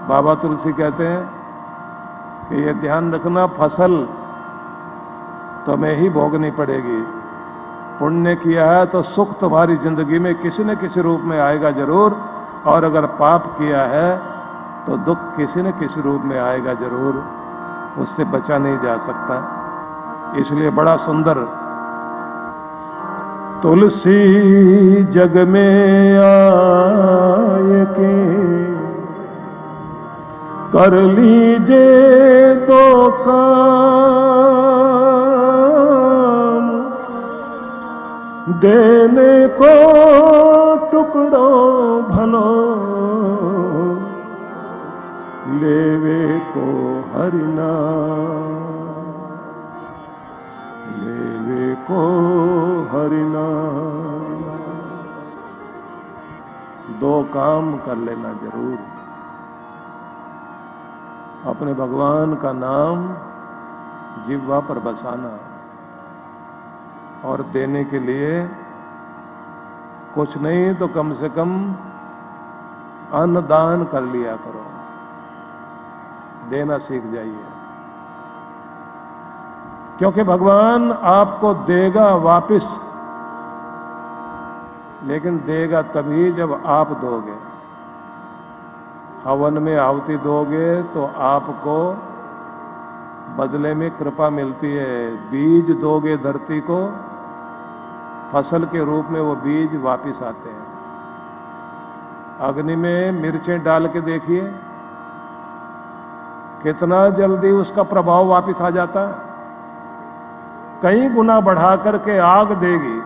बाबा तुलसी कहते हैं कि ये ध्यान रखना, फसल तुम्हें ही भोगनी पड़ेगी। पुण्य किया है तो सुख तुम्हारी जिंदगी में किसी न किसी रूप में आएगा जरूर, और अगर पाप किया है तो दुख किसी न किसी रूप में आएगा जरूर, उससे बचा नहीं जा सकता। इसलिए बड़ा सुंदर, तुलसी जग में आए के कर लीजे दो काम, देने को टुकड़ो भलो, लेवे को हरि नाम, लेवे को हरि नाम। दो काम कर लेना जरूर, अपने भगवान का नाम जिह्वा पर बसाना, और देने के लिए कुछ नहीं तो कम से कम अन्नदान कर लिया करो, देना सीख जाइए। क्योंकि भगवान आपको देगा वापस, लेकिन देगा तभी जब आप दोगे। हवन में आहुति दोगे तो आपको बदले में कृपा मिलती है। बीज दोगे धरती को, फसल के रूप में वो बीज वापस आते हैं। अग्नि में मिर्चें डाल के देखिए, कितना जल्दी उसका प्रभाव वापस आ जाता है। कई गुना बढ़ा करके आग देगी।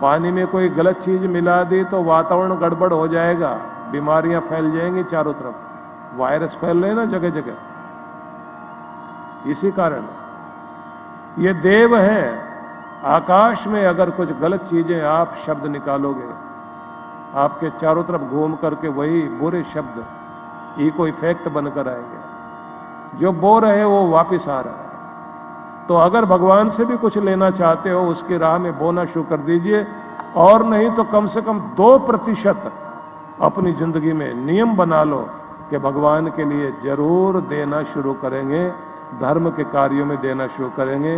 पानी में कोई गलत चीज मिला दी तो वातावरण गड़बड़ हो जाएगा, बीमारियां फैल जाएंगी चारों तरफ, वायरस फैल रहे हैं ना जगह जगह। इसी कारण ये देव है। आकाश में अगर कुछ गलत चीजें आप शब्द निकालोगे, आपके चारों तरफ घूम करके वही बुरे शब्द इको इफेक्ट बनकर आएंगे। जो बो रहे हैं वो वापिस आ रहा है। तो अगर भगवान से भी कुछ लेना चाहते हो, उसकी राह में बोना शुरू कर दीजिए, और नहीं तो कम से कम 2% अपनी जिंदगी में नियम बना लो कि भगवान के लिए जरूर देना शुरू करेंगे, धर्म के कार्यों में देना शुरू करेंगे।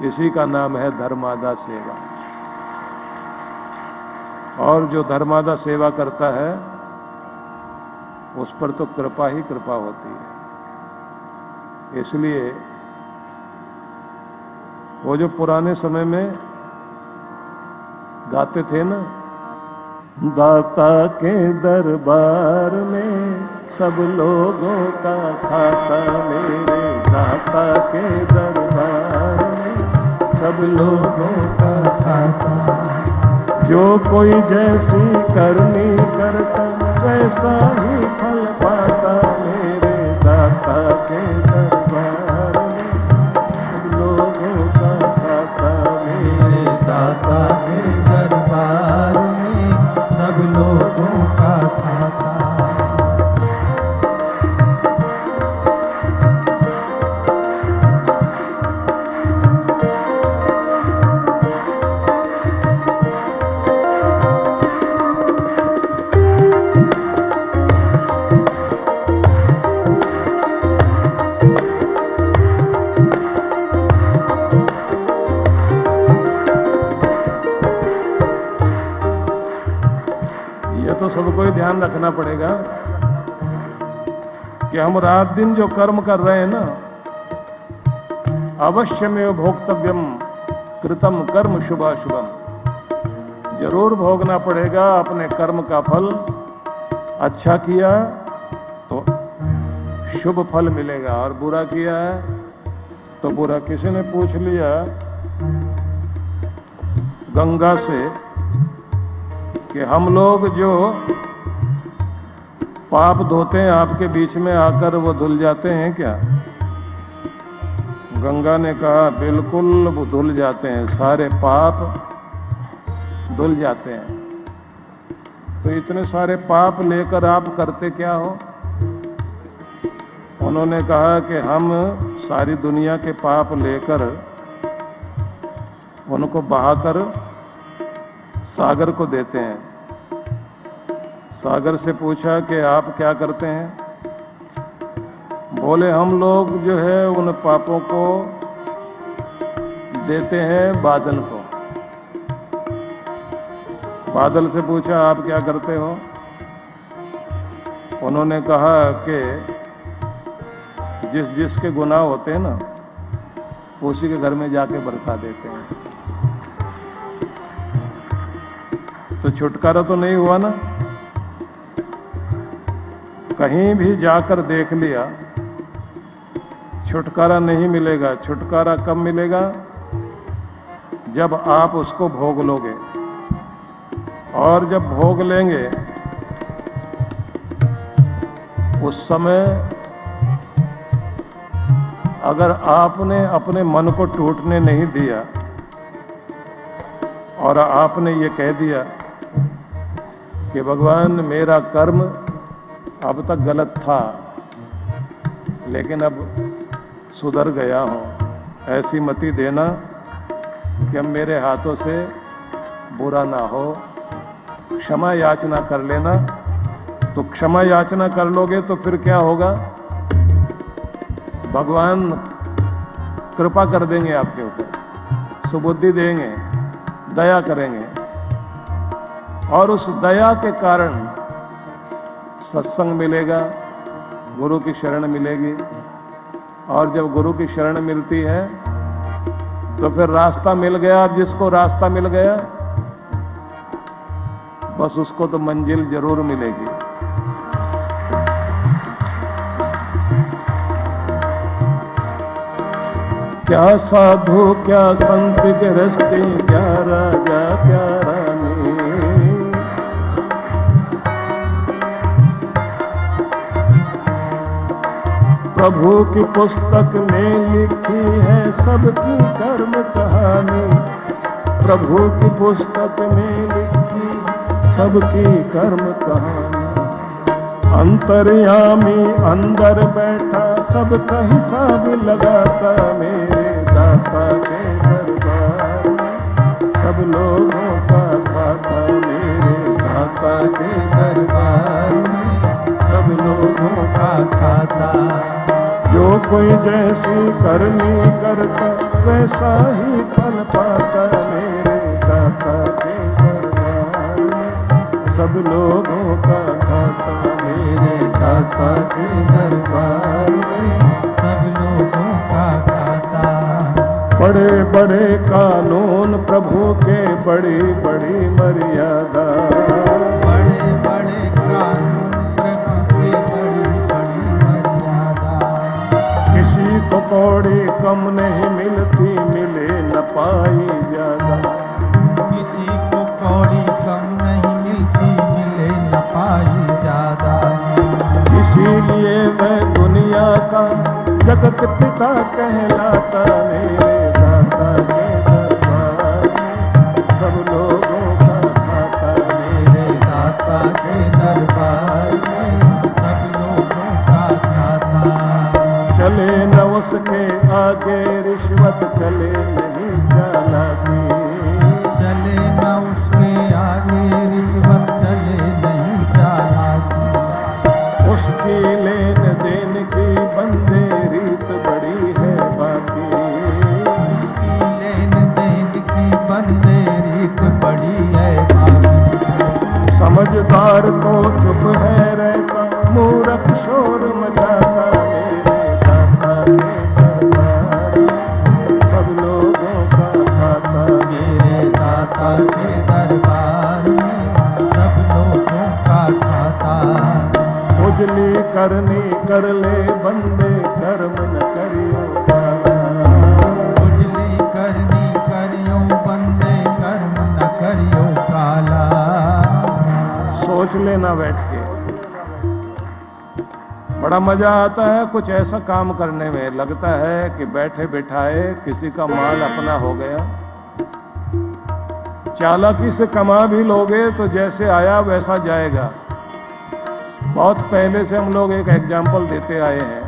इसी का नाम है धर्मादा सेवा। और जो धर्मादा सेवा करता है उस पर तो कृपा ही कृपा होती है। इसलिए वो जो पुराने समय में गाते थे ना, दाता के दरबार में सब लोगों का खाता, मेरे दाता के दरबार में सब लोगों का खाता। जो कोई जैसी करनी करता वैसा ही फल पाता, मेरे दाता के दरबार में सब लोगों का खाता, मेरे दाता के दरबार में सब लोगों का खाता। तो सबको ही ध्यान रखना पड़ेगा कि हम रात दिन जो कर्म कर रहे हैं ना, अवश्यमेव भोक्तव्यम कृतम कर्म शुभाशुभम, जरूर भोगना पड़ेगा अपने कर्म का फल। अच्छा किया तो शुभ फल मिलेगा, और बुरा किया है तो बुरा। किसी ने पूछ लिया गंगा से कि हम लोग जो पाप धोते हैं आपके बीच में आकर वो धुल जाते हैं क्या? गंगा ने कहा बिल्कुल वो धुल जाते हैं, सारे पाप धुल जाते हैं। तो इतने सारे पाप लेकर आप करते क्या हो? उन्होंने कहा कि हम सारी दुनिया के पाप लेकर उनको बहाकर सागर को देते हैं। सागर से पूछा कि आप क्या करते हैं? बोले हम लोग जो है उन पापों को देते हैं बादल को। बादल से पूछा आप क्या करते हो? उन्होंने कहा कि जिसके गुनाह होते हैं ना उसी के घर में जाके बरसा देते हैं। तो छुटकारा तो नहीं हुआ ना। कहीं भी जाकर देख लिया छुटकारा नहीं मिलेगा। छुटकारा कब मिलेगा? जब आप उसको भोग लोगे। और जब भोग लेंगे उस समय अगर आपने अपने मन को टूटने नहीं दिया और आपने ये कह दिया कि भगवान मेरा कर्म अब तक गलत था लेकिन अब सुधर गया हूँ, ऐसी मति देना कि अब मेरे हाथों से बुरा ना हो, क्षमा याचना कर लेना। तो क्षमा याचना कर लोगे तो फिर क्या होगा? भगवान कृपा कर देंगे आपके ऊपर, सुबुद्धि देंगे, दया करेंगे और उस दया के कारण सत्संग मिलेगा, गुरु की शरण मिलेगी। और जब गुरु की शरण मिलती है तो फिर रास्ता मिल गया। जिसको रास्ता मिल गया बस उसको तो मंजिल जरूर मिलेगी। क्या साधु क्या संत गृहस्थी, क्या राजा क्या रानी, प्रभु की पुस्तक में लिखी है सबकी कर्म कहानी। प्रभु की पुस्तक में लिखी सबकी कर्म कहानी। अंतर्यामी अंदर बैठा सबका हिसाब लगाता, मेरे दाता के दरबार में सब लोगों का खाता। मेरे दाता के दरबार में सब लोगों का खाता। जो कोई जैसी करनी करता वैसा ही फल पाता। मेरे दाता के दरबार में सब लोगों का खाता। मेरे दाता के दरबार में सब लोगों का खाता। बड़े बड़े कानून प्रभु के, बड़ी बड़ी मर्यादा। बड़े बड़े कानून प्रभु के, बड़ी बड़ी मर्यादा। किसी को कौड़ी कम नहीं मिलती, मिले न पाई ज्यादा। किसी को कौड़ी कम नहीं मिलती, मिले न पाई ज्यादा। इसीलिए वह दुनिया का जगत पिता कहलाता। मेरे दाता के दरबार में सब लोगों का खाता। मेरे दाता के दरबार में सब लोगों का खाता। चले न उसके आगे रिश्वत, चले नहीं चालाकी। चले न उसके आगे रिश्वत, चले नहीं चालाकी। उसकी लेन देन की बंदे रीत बड़ी है बाकी। उसकी लेन देन की बंदे रीत बड़ी है बाकी। समझदार तो चुप है रहता, मूर्ख शोर मचाता। मेरे दाता के दरबार में सब लोगों का खाता। मेरे दाता के दरबार में सब लोगों का खाता। उजली करनी कर ले बंदे, कर्म न करियो काला। उजली करनी करियो बंदे, कर्म न करियो काला। सोच लेना बैठ के, बड़ा मजा आता है कुछ ऐसा काम करने में। लगता है कि बैठे बिठाए किसी का माल अपना हो गया। चालाकी से कमा भी लोगे तो जैसे आया वैसा जाएगा। बहुत पहले से हम लोग एक एग्जाम्पल देते आए हैं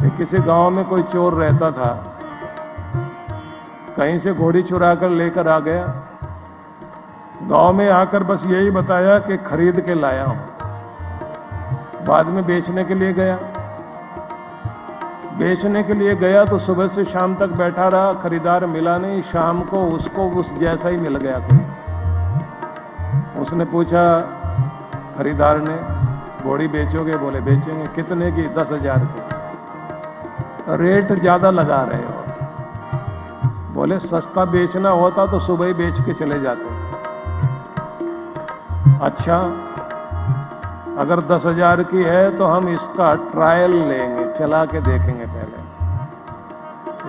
कि किसी गांव में कोई चोर रहता था, कहीं से घोड़ी चुरा कर लेकर आ गया गांव में आकर बस यही बताया कि खरीद के लाया हूं। बाद में बेचने के लिए गया। बेचने के लिए गया तो सुबह से शाम तक बैठा रहा, खरीदार मिला नहीं। शाम को उसको उस जैसा ही मिल गया कोई। उसने पूछा खरीदार ने, घोड़ी बेचोगे? बोले बेचेंगे। कितने की? 10,000 की। रेट ज्यादा लगा रहे हो। बोले सस्ता बेचना होता तो सुबह ही बेच के चले जाते। अच्छा, अगर 10,000 की है तो हम इसका ट्रायल लेंगे, चला के देखेंगे पहले।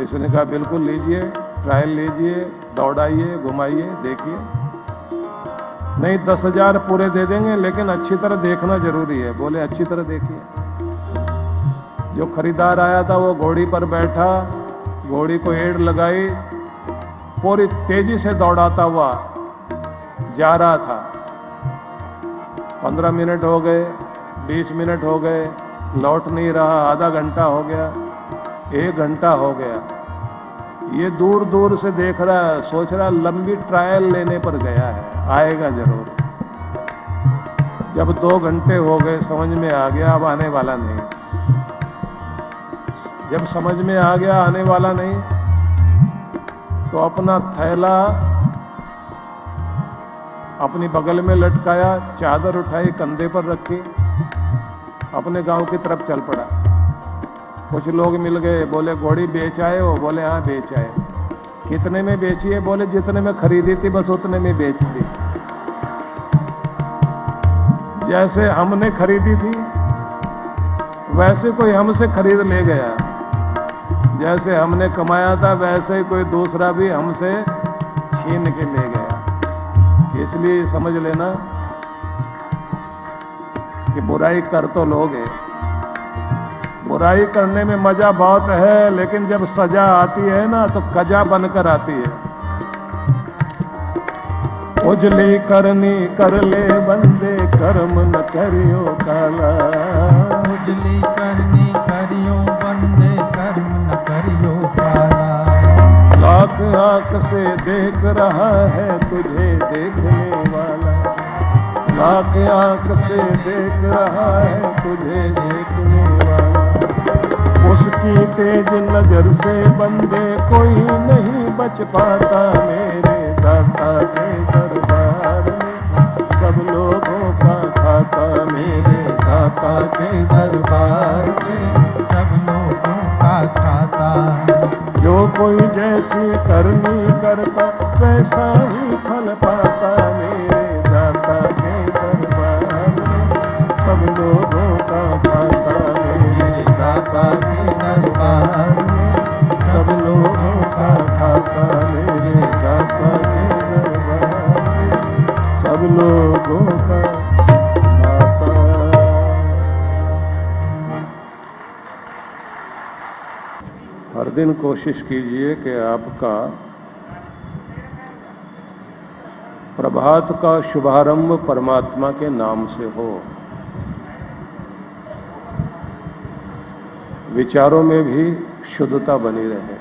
इसने कहा बिल्कुल लीजिए, ट्रायल लीजिए, दौड़ाइए, घुमाइए, देखिए। नहीं 10,000 पूरे दे देंगे, लेकिन अच्छी तरह देखना जरूरी है। बोले अच्छी तरह देखिए। जो खरीदार आया था वो घोड़ी पर बैठा, घोड़ी को एड़ लगाई, पूरी तेजी से दौड़ाता हुआ जा रहा था। 15 मिनट हो गए, 20 मिनट हो गए, लौट नहीं रहा। आधा घंटा हो गया, 1 घंटा हो गया। ये दूर दूर से देख रहा है, सोच रहा लंबी ट्रायल लेने पर गया है, आएगा जरूर। जब 2 घंटे हो गए समझ में आ गया अब आने वाला नहीं। जब समझ में आ गया आने वाला नहीं तो अपना थैला अपनी बगल में लटकाया, चादर उठाई, कंधे पर रखी, अपने गांव की तरफ चल पड़ा। कुछ लोग मिल गए, बोले घोड़ी बेच आए हो? बोले हाँ बेच आए। कितने में बेची है? बोले जितने में खरीदी थी बस उतने में बेच दी। जैसे हमने खरीदी थी वैसे कोई हमसे खरीद ले गया। जैसे हमने कमाया था वैसे ही कोई दूसरा भी हमसे छीन के ले गया। इसलिए समझ लेना कि बुराई कर तो लोगे, बुराई करने में मजा बहुत है, लेकिन जब सजा आती है ना तो कजा बनकर आती है। उजली करनी कर ले बंदे, कर्म न करियो काला। उजली करनी करियो बंदे, कर्म न करियो काला। लाख आंख से देख रहा है तुझे देखने वाला। लाख आंख से देख रहा है तुझे देखने वाला। उसकी तेज नजर से बंदे कोई नहीं बच पाता। मेरे दाता के दरबार में सब लोगों का खाता। मेरे दाता के दरबार में सब लोगों का खाता। जो कोई जैसी करनी करता वैसा ही फल पाता। मेरे दाता के दरबार में सब लोगों का खाता। मेरे दाता के दरबार में सब लोगों का खाता। मेरे दाता के दरबार में सब लोगों का खाता। हर दिन कोशिश कीजिए कि आपका प्रभात का शुभारंभ परमात्मा के नाम से हो। विचारों में भी शुद्धता बनी रहे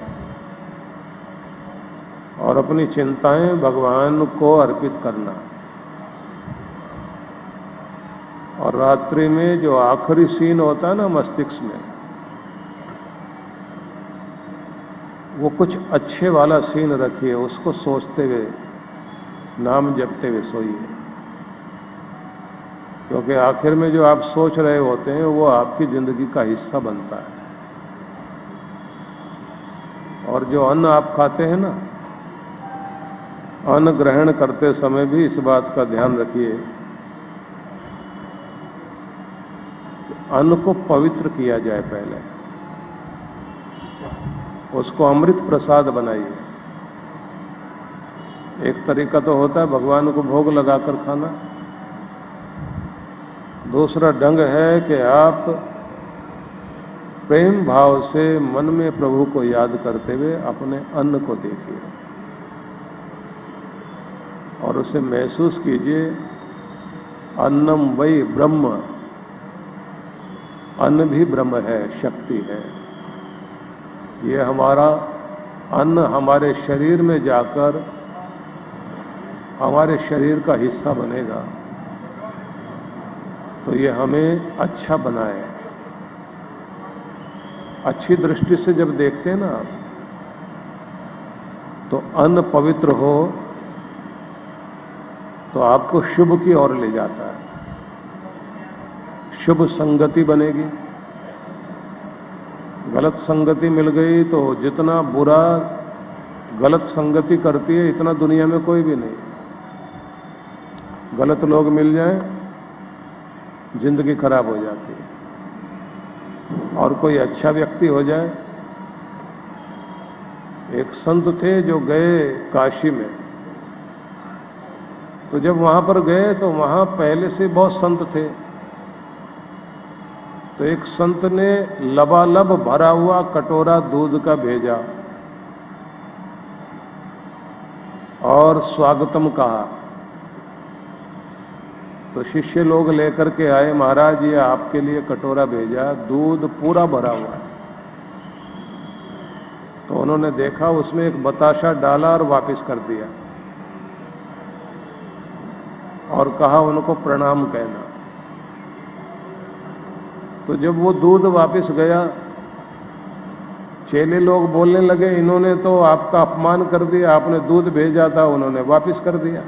और अपनी चिंताएं भगवान को अर्पित करना। और रात्रि में जो आखिरी सीन होता है ना मस्तिष्क में, वो कुछ अच्छे वाला सीन रखिए, उसको सोचते हुए नाम जपते हुए सोइए। क्योंकि आखिर में जो आप सोच रहे होते हैं वो आपकी जिंदगी का हिस्सा बनता है। और जो अन्न आप खाते हैं ना, अन्न ग्रहण करते समय भी इस बात का ध्यान रखिए कि अन्न को पवित्र किया जाए। पहले उसको अमृत प्रसाद बनाइए। एक तरीका तो होता है भगवान को भोग लगाकर खाना। दूसरा ढंग है कि आप प्रेम भाव से मन में प्रभु को याद करते हुए अपने अन्न को देखिए और उसे महसूस कीजिए। अन्नम वही ब्रह्म, अन्न भी ब्रह्म है, शक्ति है। ये हमारा अन्न हमारे शरीर में जाकर हमारे शरीर का हिस्सा बनेगा तो ये हमें अच्छा बनाए। अच्छी दृष्टि से जब देखते हैं ना तो अन्न पवित्र हो तो आपको शुभ की ओर ले जाता है, शुभ संगति बनेगी। गलत संगति मिल गई तो जितना बुरा गलत संगति करती है इतना दुनिया में कोई भी नहीं। गलत लोग मिल जाएं जिंदगी खराब हो जाती है, और कोई अच्छा व्यक्ति हो जाए। एक संत थे जो गए काशी में, तो जब वहां पर गए तो वहां पहले से बहुत संत थे। तो एक संत ने लबालब भरा हुआ कटोरा दूध का भेजा और स्वागतम कहा। तो शिष्य लोग लेकर के आए, महाराज ये आपके लिए कटोरा भेजा, दूध पूरा भरा हुआ है। तो उन्होंने देखा उसमें एक बताशा डाला और वापस कर दिया और कहा उनको प्रणाम कहना। तो जब वो दूध वापस गया, चेले लोग बोलने लगे इन्होंने तो आपका अपमान कर दिया, आपने दूध भेजा था उन्होंने वापस कर दिया।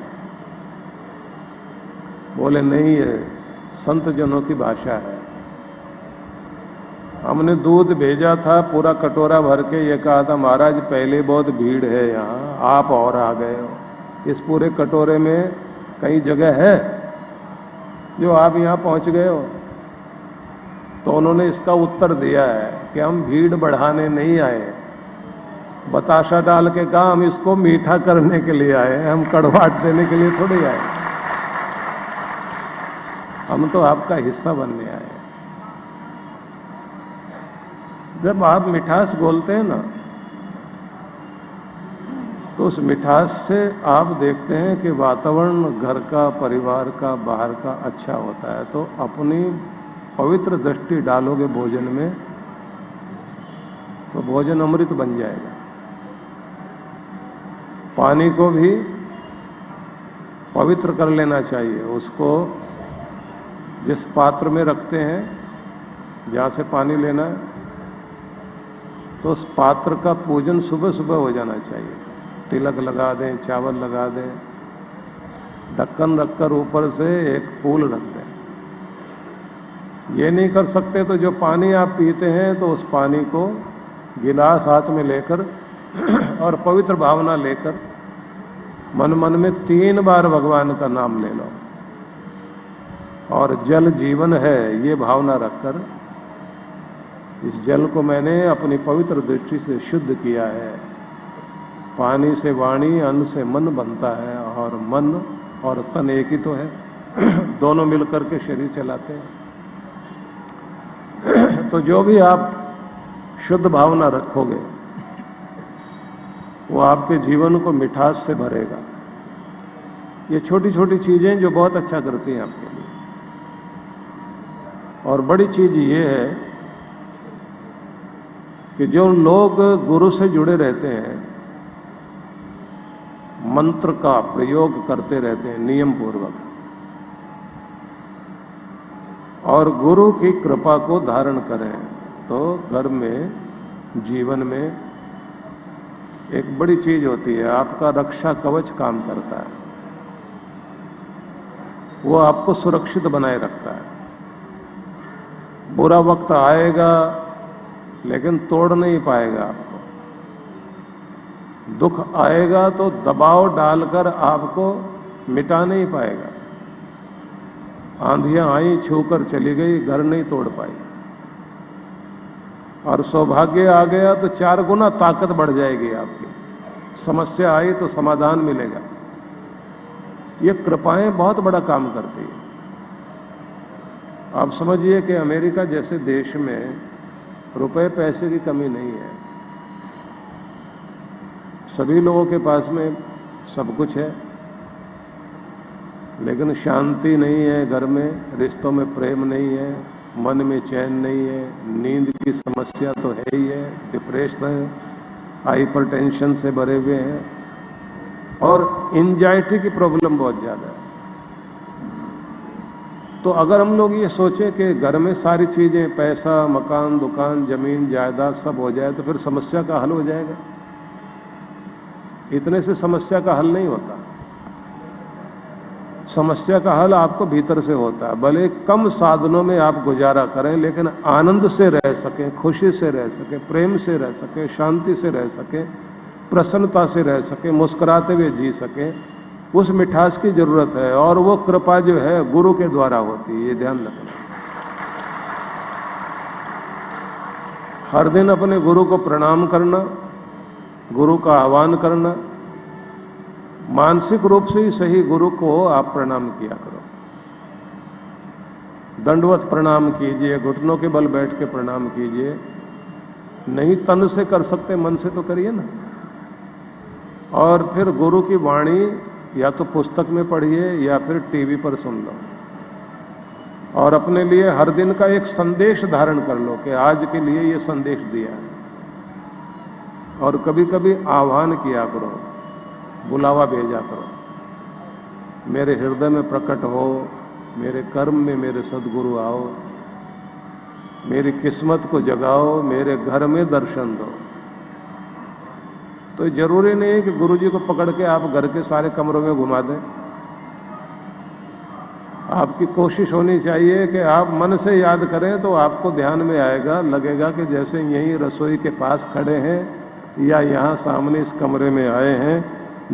बोले नहीं, ये संत जनों की भाषा है। हमने दूध भेजा था पूरा कटोरा भर के, ये कहा था महाराज पहले बहुत भीड़ है यहाँ, आप और आ गए हो, इस पूरे कटोरे में कई जगह है जो आप यहाँ पहुँच गए हो। तो उन्होंने इसका उत्तर दिया है कि हम भीड़ बढ़ाने नहीं आए, बताशा डाल के कहा हम इसको मीठा करने के लिए आए, हम कड़वाहट देने के लिए थोड़ी आए, हम तो आपका हिस्सा बनने आए। जब आप मिठास बोलते हैं ना तो उस मिठास से आप देखते हैं कि वातावरण घर का, परिवार का, बाहर का अच्छा होता है। तो अपनी पवित्र दृष्टि डालोगे भोजन में तो भोजन अमृत बन जाएगा। पानी को भी पवित्र कर लेना चाहिए। उसको जिस पात्र में रखते हैं जहाँ से पानी लेना है तो उस पात्र का पूजन सुबह सुबह हो जाना चाहिए। तिलक लगा दें, चावल लगा दें, ढक्कन रखकर ऊपर से एक फूल रख दें। ये नहीं कर सकते तो जो पानी आप पीते हैं तो उस पानी को गिलास हाथ में लेकर और पवित्र भावना लेकर मन मन में 3 बार भगवान का नाम ले लो और जल जीवन है ये भावना रखकर इस जल को मैंने अपनी पवित्र दृष्टि से शुद्ध किया है। पानी से वाणी, अन्न से मन बनता है और मन और तन एक ही तो है, दोनों मिलकर के शरीर चलाते हैं। तो जो भी आप शुद्ध भावना रखोगे वो आपके जीवन को मिठास से भरेगा। ये छोटी छोटी चीजें जो बहुत अच्छा करती हैं आपके लिए। और बड़ी चीज ये है कि जो लोग गुरु से जुड़े रहते हैं, मंत्र का प्रयोग करते रहते हैं नियम पूर्वक और गुरु की कृपा को धारण करें तो घर में, जीवन में एक बड़ी चीज होती है, आपका रक्षा कवच काम करता है। वो आपको सुरक्षित बनाए रखता है। बुरा वक्त आएगा लेकिन तोड़ नहीं पाएगा आपको। दुख आएगा तो दबाव डालकर आपको मिटा नहीं पाएगा। आंधियां आई, छूकर चली गई, घर नहीं तोड़ पाई। और सौभाग्य आ गया तो 4 गुना ताकत बढ़ जाएगी आपकी। समस्या आई तो समाधान मिलेगा। ये कृपाएं बहुत बड़ा काम करती है। आप समझिए कि अमेरिका जैसे देश में रुपए पैसे की कमी नहीं है। सभी लोगों के पास में सब कुछ है, लेकिन शांति नहीं है घर में, रिश्तों में प्रेम नहीं है, मन में चैन नहीं है, नींद की समस्या तो है ही है, डिप्रेशन है, हाइपरटेंशन से भरे हुए हैं। और एंजाइटी की प्रॉब्लम बहुत ज़्यादा है। तो अगर हम लोग ये सोचें कि घर में सारी चीज़ें, पैसा, मकान, दुकान, ज़मीन, जायदाद सब हो जाए तो फिर समस्या का हल हो जाएगा। इतने से समस्या का हल नहीं होता। समस्या का हल आपको भीतर से होता है। भले कम साधनों में आप गुजारा करें, लेकिन आनंद से रह सकें, खुशी से रह सकें, प्रेम से रह सकें, शांति से रह सकें, प्रसन्नता से रह सकें, मुस्कुराते हुए जी सकें, उस मिठास की जरूरत है। और वो कृपा जो है गुरु के द्वारा होती है, ये ध्यान रखना। हर दिन अपने गुरु को प्रणाम करना, गुरु का आह्वान करना, मानसिक रूप से ही सही गुरु को आप प्रणाम किया करो। दंडवत प्रणाम कीजिए, घुटनों के बल बैठ के प्रणाम कीजिए। नहीं तन से कर सकते, मन से तो करिए ना। और फिर गुरु की वाणी या तो पुस्तक में पढ़िए या फिर टीवी पर सुन लो। और अपने लिए हर दिन का एक संदेश धारण कर लो कि आज के लिए ये संदेश दिया है। और कभी कभी आह्वान किया करो, बुलावा भेजा करो, मेरे हृदय में प्रकट हो, मेरे कर्म में मेरे सद्गुरु आओ, मेरी किस्मत को जगाओ, मेरे घर में दर्शन दो। तो जरूरी नहीं है कि गुरुजी को पकड़ के आप घर के सारे कमरों में घुमा दें। आपकी कोशिश होनी चाहिए कि आप मन से याद करें तो आपको ध्यान में आएगा, लगेगा कि जैसे यहीं रसोई के पास खड़े हैं या यहाँ सामने इस कमरे में आए हैं,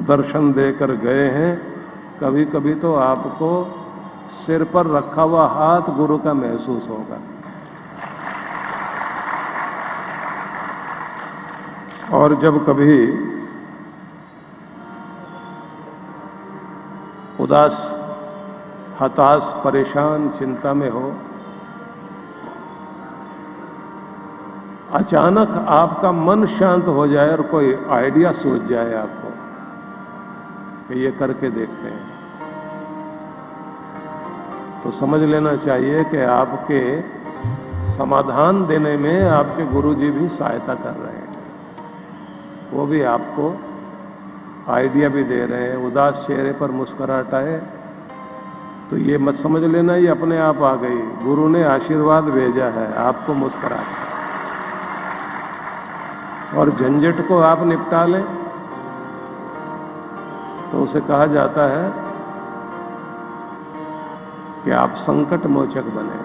दर्शन देकर गए हैं। कभी कभी तो आपको सिर पर रखा हुआ हाथ गुरु का महसूस होगा। और जब कभी उदास, हताश, परेशान, चिंता में हो, अचानक आपका मन शांत हो जाए और कोई आइडिया सूझ जाए आपको कि ये करके देखते हैं, तो समझ लेना चाहिए कि आपके समाधान देने में आपके गुरुजी भी सहायता कर रहे हैं। वो भी आपको आइडिया भी दे रहे हैं। उदास चेहरे पर मुस्कुराहट आए तो ये मत समझ लेना ये अपने आप आ गई, गुरु ने आशीर्वाद भेजा है आपको मुस्कुराहट। और झंझट को आप निपटा लें तो उसे कहा जाता है कि आप संकट मोचक बने।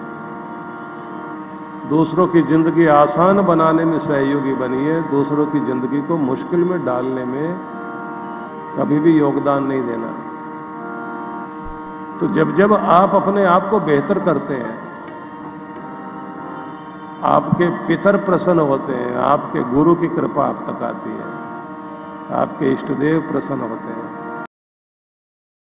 दूसरों की जिंदगी आसान बनाने में सहयोगी बनिए, दूसरों की जिंदगी को मुश्किल में डालने में कभी भी योगदान नहीं देना। तो जब जब आप अपने आप को बेहतर करते हैं, आपके पितर प्रसन्न होते हैं, आपके गुरु की कृपा आप तक आती है, आपके इष्टदेव प्रसन्न होते हैं।